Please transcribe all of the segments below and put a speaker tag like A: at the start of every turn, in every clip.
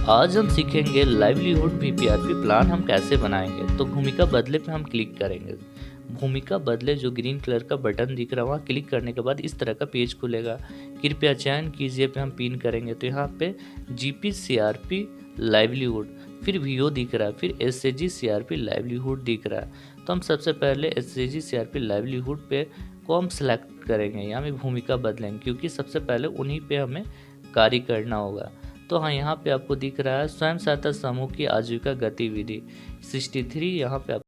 A: आज हम सीखेंगे लाइवलीहुड पीपीआरपी प्लान हम कैसे बनाएंगे। तो भूमिका बदले पे हम क्लिक करेंगे। भूमिका बदले जो ग्रीन कलर का बटन दिख रहा है वहाँ क्लिक करने के बाद इस तरह का पेज खुलेगा। कृपया चयन कीजिए पे हम पिन करेंगे तो यहाँ पे जीपीसीआरपी लाइवलीहुड, फिर वीओ दिख रहा है, फिर एसएजी सीआरपी लाइवलीहुड दिख रहा है। तो हम सबसे पहले एसएजी सीआरपी लाइवलीहुड पे को हम सेलेक्ट करेंगे, यहाँ में भूमिका बदलेंगे क्योंकि सबसे पहले उन्हीं पे हमें कार्य करना होगा। तो हाँ, यहाँ पे आपको दिख रहा है स्वयं सहायता समूह की आजीविका गतिविधि 63। यहाँ पे आप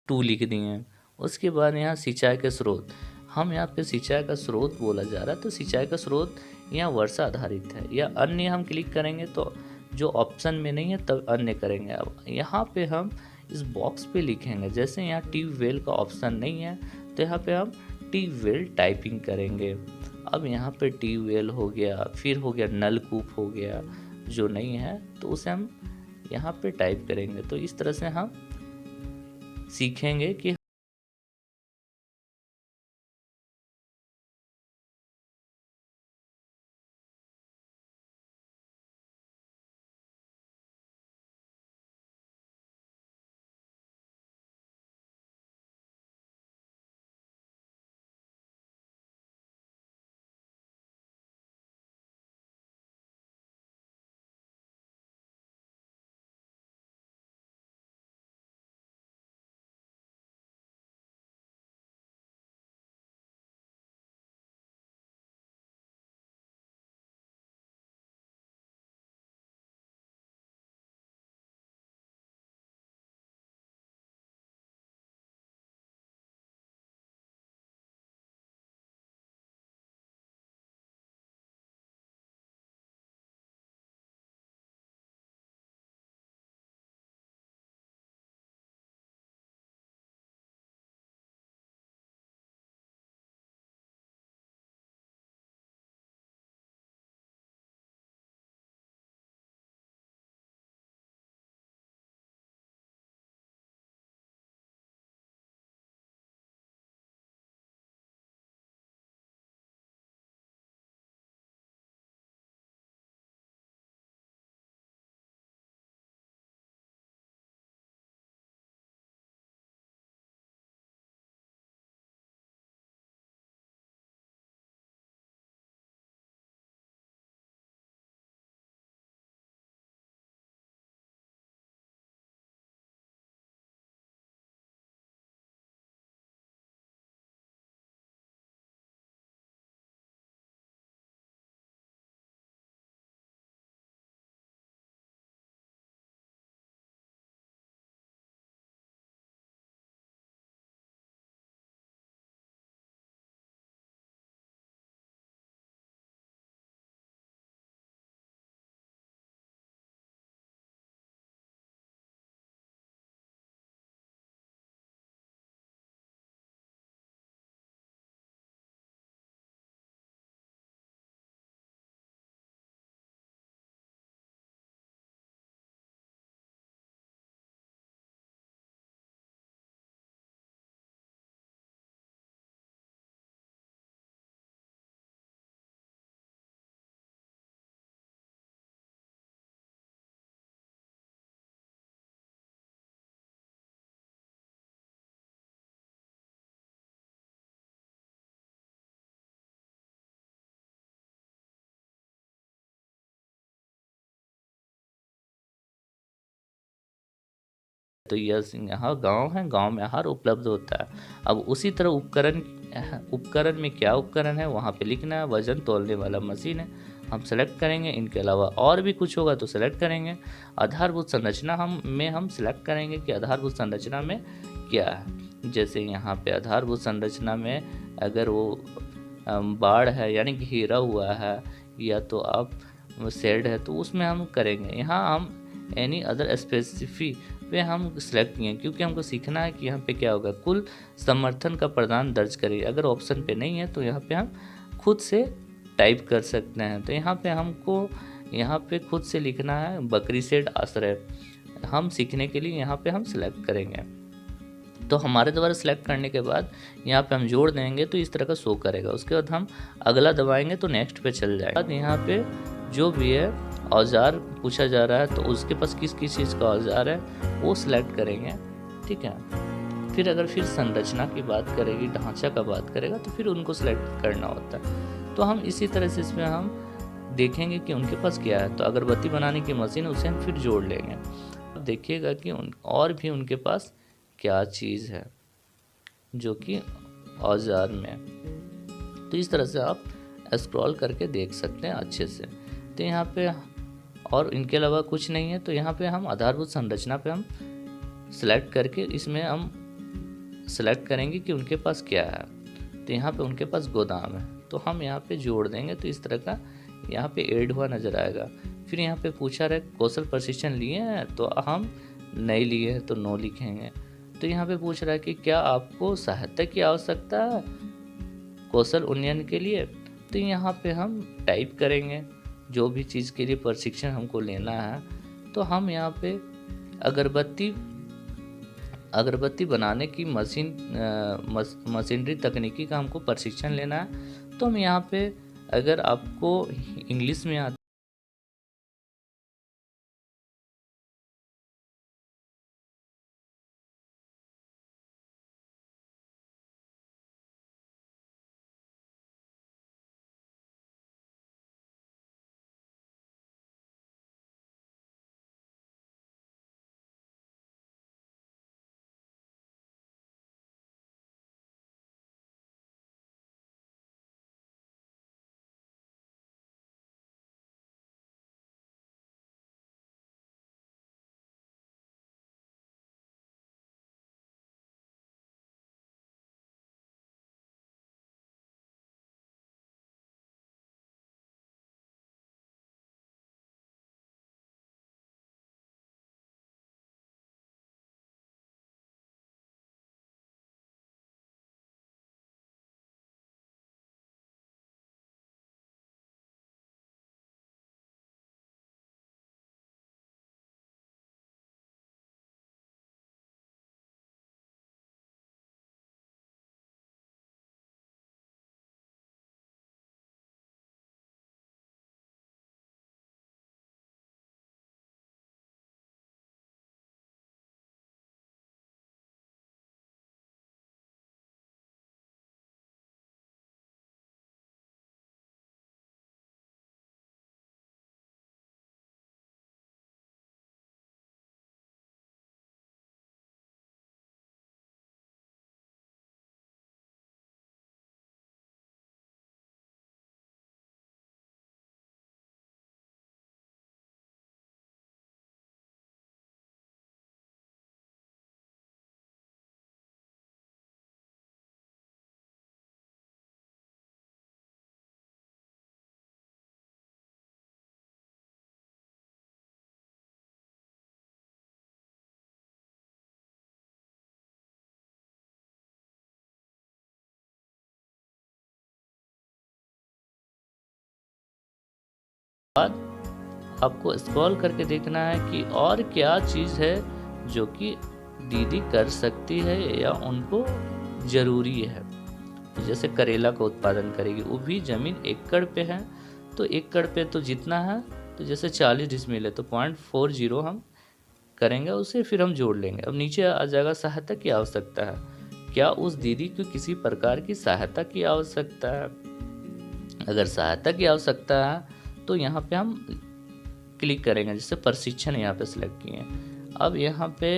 A: टू लिख दिए हैं। उसके बाद यहाँ सिंचाई के स्रोत, हम यहाँ पे सिंचाई का स्रोत बोला जा रहा है तो सिंचाई का स्रोत यहाँ वर्षा आधारित है या अन्य हम क्लिक करेंगे तो जो ऑप्शन में नहीं है तब अन्य करेंगे। अब यहाँ पे हम इस बॉक्स पे लिखेंगे, जैसे यहाँ ट्यूबवेल का ऑप्शन नहीं है तो यहाँ पे हम ट्यूबवेल टाइपिंग करेंगे। अब यहाँ पे ट्यूबवेल हो गया, फिर हो गया नलकूप हो गया, जो नहीं है तो उसे हम यहाँ पे टाइप करेंगे। तो इस तरह से हम सीखेंगे कि तो यस, यहाँ गांव है, गांव में आहार उपलब्ध होता है। अब उसी तरह उपकरण में क्या उपकरण है वहाँ पे लिखना है। वजन तौलने वाला मशीन है, हम सेलेक्ट करेंगे। इनके अलावा और भी कुछ होगा तो सेलेक्ट करेंगे। आधारभूत संरचना हम सेलेक्ट करेंगे कि आधारभूत संरचना में क्या है। जैसे यहाँ पे आधारभूत संरचना में अगर वो बाड़ है यानी घेरा हुआ है, या तो आप शेड है, तो उसमें हम करेंगे। यहाँ हम एनी अदर स्पेसिफिक पे हम सिलेक्ट किए क्योंकि हमको सीखना है कि यहाँ पे क्या होगा। कुल समर्थन का प्रदान दर्ज करें। अगर ऑप्शन पे नहीं है तो यहाँ पे हम खुद से टाइप कर सकते हैं। तो यहाँ पे हमको यहाँ पे खुद से लिखना है बकरी शेड आश्रय। हम सीखने के लिए यहाँ पे हम सिलेक्ट करेंगे। तो हमारे द्वारा सिलेक्ट करने के बाद यहाँ पे हम जोड़ देंगे तो इस तरह का शो करेगा। उसके बाद हम अगला दबाएंगे तो नेक्स्ट पे चल जाएगा। यहाँ पे जो भी है औजार पूछा जा रहा है तो उसके पास किस किस चीज़ का औजार है वो सिलेक्ट करेंगे, ठीक है। फिर अगर फिर संरचना की बात करेगी, ढांचा का बात करेगा तो फिर उनको सिलेक्ट करना होता है। तो हम इसी तरह से इसमें हम देखेंगे कि उनके पास क्या है। तो अगरबत्ती बनाने की मशीन उसे हम फिर जोड़ लेंगे। अब देखिएगा कि और भी उनके पास क्या चीज़ है जो कि औजार में। तो इस तरह से आप स्क्रॉल करके देख सकते हैं अच्छे से। तो यहाँ पे और इनके अलावा कुछ नहीं है। तो यहाँ पे हम आधारभूत संरचना पे हम सिलेक्ट करके इसमें हम सिलेक्ट करेंगे कि उनके पास क्या है। तो यहाँ पे उनके पास गोदाम है तो हम यहाँ पे जोड़ देंगे। तो इस तरह का यहाँ पे ऐड हुआ नज़र आएगा। फिर यहाँ पे पूछा रहा है कौशल प्रशिक्षण लिए हैं, तो हम नहीं लिए हैं तो नो लिखेंगे। तो यहाँ पे पूछ रहा है कि क्या आपको सहायता की आवश्यकता है कौशल उन्नयन के लिए। तो यहाँ पे हम टाइप करेंगे जो भी चीज़ के लिए प्रशिक्षण हमको लेना है। तो हम यहाँ पे अगरबत्ती बनाने की मशीनरी तकनीकी का हमको प्रशिक्षण लेना है। तो हम यहाँ पे अगर आपको इंग्लिश में आता आपको स्क्रॉल करके देखना है कि और क्या चीज़ है जो कि दीदी कर सकती है या उनको ज़रूरी है। जैसे करेला का उत्पादन करेगी, वो भी ज़मीन एकड़ पे है। तो एकड़ पे तो जितना है, तो जैसे 40 डिसमिल है तो 0.40 हम करेंगे उसे, फिर हम जोड़ लेंगे। अब नीचे आ जाएगा सहायता की आवश्यकता है। क्या उस दीदी को किसी प्रकार की सहायता की आवश्यकता है। अगर सहायता की आवश्यकता है तो यहाँ पे हम क्लिक करेंगे, जैसे प्रशिक्षण यहाँ पे सिलेक्ट किए। अब यहाँ पे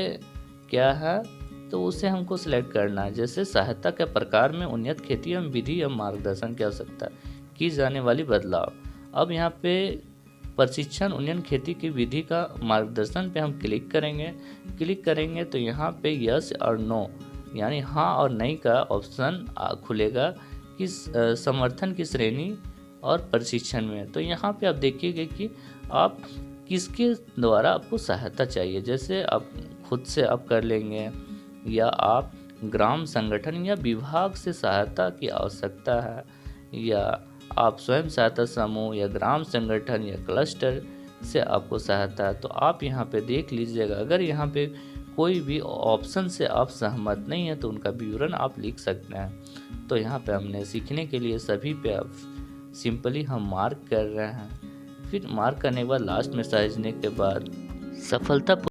A: क्या है, तो उसे हमको सिलेक्ट करना है। जैसे सहायता के प्रकार में उन्नत खेती एवं विधि एवं मार्गदर्शन की आवश्यकता की जाने वाली बदलाव। अब यहाँ पे प्रशिक्षण उन्नत खेती की विधि का मार्गदर्शन पे हम क्लिक करेंगे तो यहाँ पे यस और नो यानी हाँ और नहीं का ऑप्शन खुलेगा कि समर्थन की श्रेणी और प्रशिक्षण में। तो यहाँ पे आप देखिएगा कि आप किसके द्वारा आपको सहायता चाहिए। जैसे आप खुद से आप कर लेंगे या आप ग्राम संगठन या विभाग से सहायता की आवश्यकता है, या आप स्वयं सहायता समूह या ग्राम संगठन या क्लस्टर से आपको सहायता है। तो आप यहाँ पे देख लीजिएगा, अगर यहाँ पे कोई भी ऑप्शन से आप सहमत नहीं है तो उनका विवरण आप लिख सकते हैं। तो यहाँ पे हमने सीखने के लिए सभी पे आप सिंपली हम मार्क कर रहे हैं। फिर मार्क करने के बाद लास्ट में समझने के बाद सफलता है।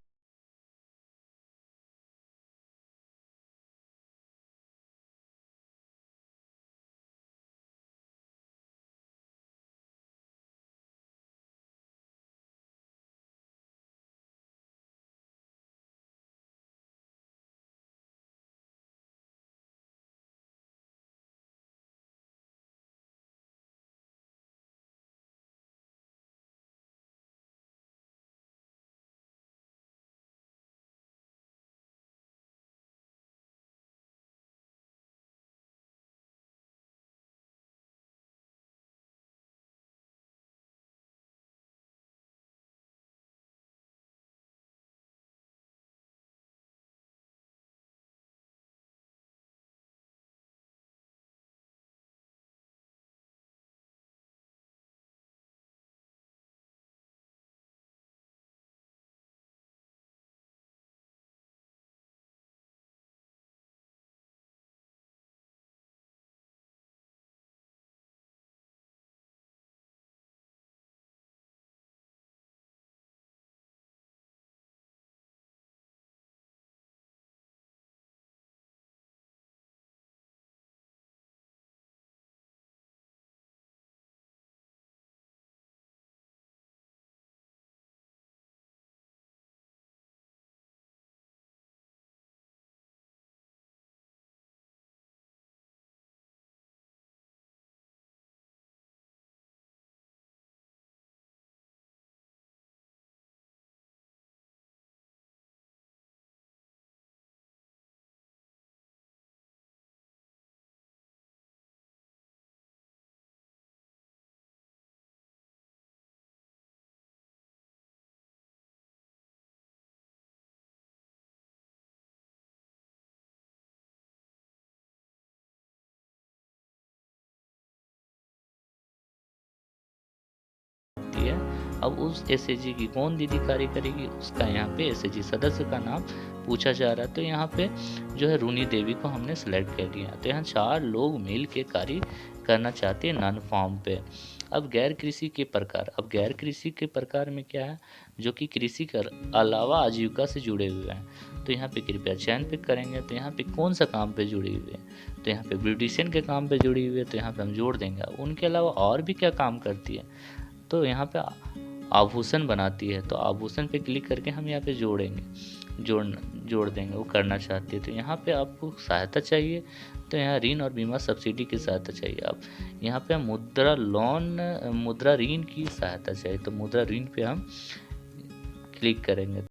A: अब उस एसएजी की कौन दीदी कार्य करेगी, उसका यहाँ पे एसएजी सदस्य का नाम पूछा जा रहा है। तो यहाँ पे जो है रूनी देवी को हमने सेलेक्ट कर लिया। तो यहाँ 4 लोग मिल के कार्य करना चाहते हैं नॉन फॉर्म पे। अब गैर कृषि के प्रकार, अब गैर कृषि के प्रकार में क्या है, जो कि कृषि के अलावा आजीविका से जुड़े हुए हैं। तो यहाँ पे कृपया चयन पे करेंगे। तो यहाँ पे कौन सा काम पे जुड़ी हुई है, तो यहाँ पे ब्यूटिशियन के काम पे जुड़ी हुई है, तो यहाँ पे हम जोड़ देंगे। उनके अलावा और भी क्या काम करती है, तो यहाँ पे आभूषण बनाती है। तो आभूषण पे क्लिक करके हम यहाँ पे जोड़ देंगे, वो करना चाहती है। तो यहाँ पे आपको सहायता चाहिए, तो यहाँ ऋण और बीमा सब्सिडी की सहायता चाहिए। आप यहाँ पे मुद्रा ऋण की सहायता चाहिए, तो मुद्रा ऋण पे हम क्लिक करेंगे।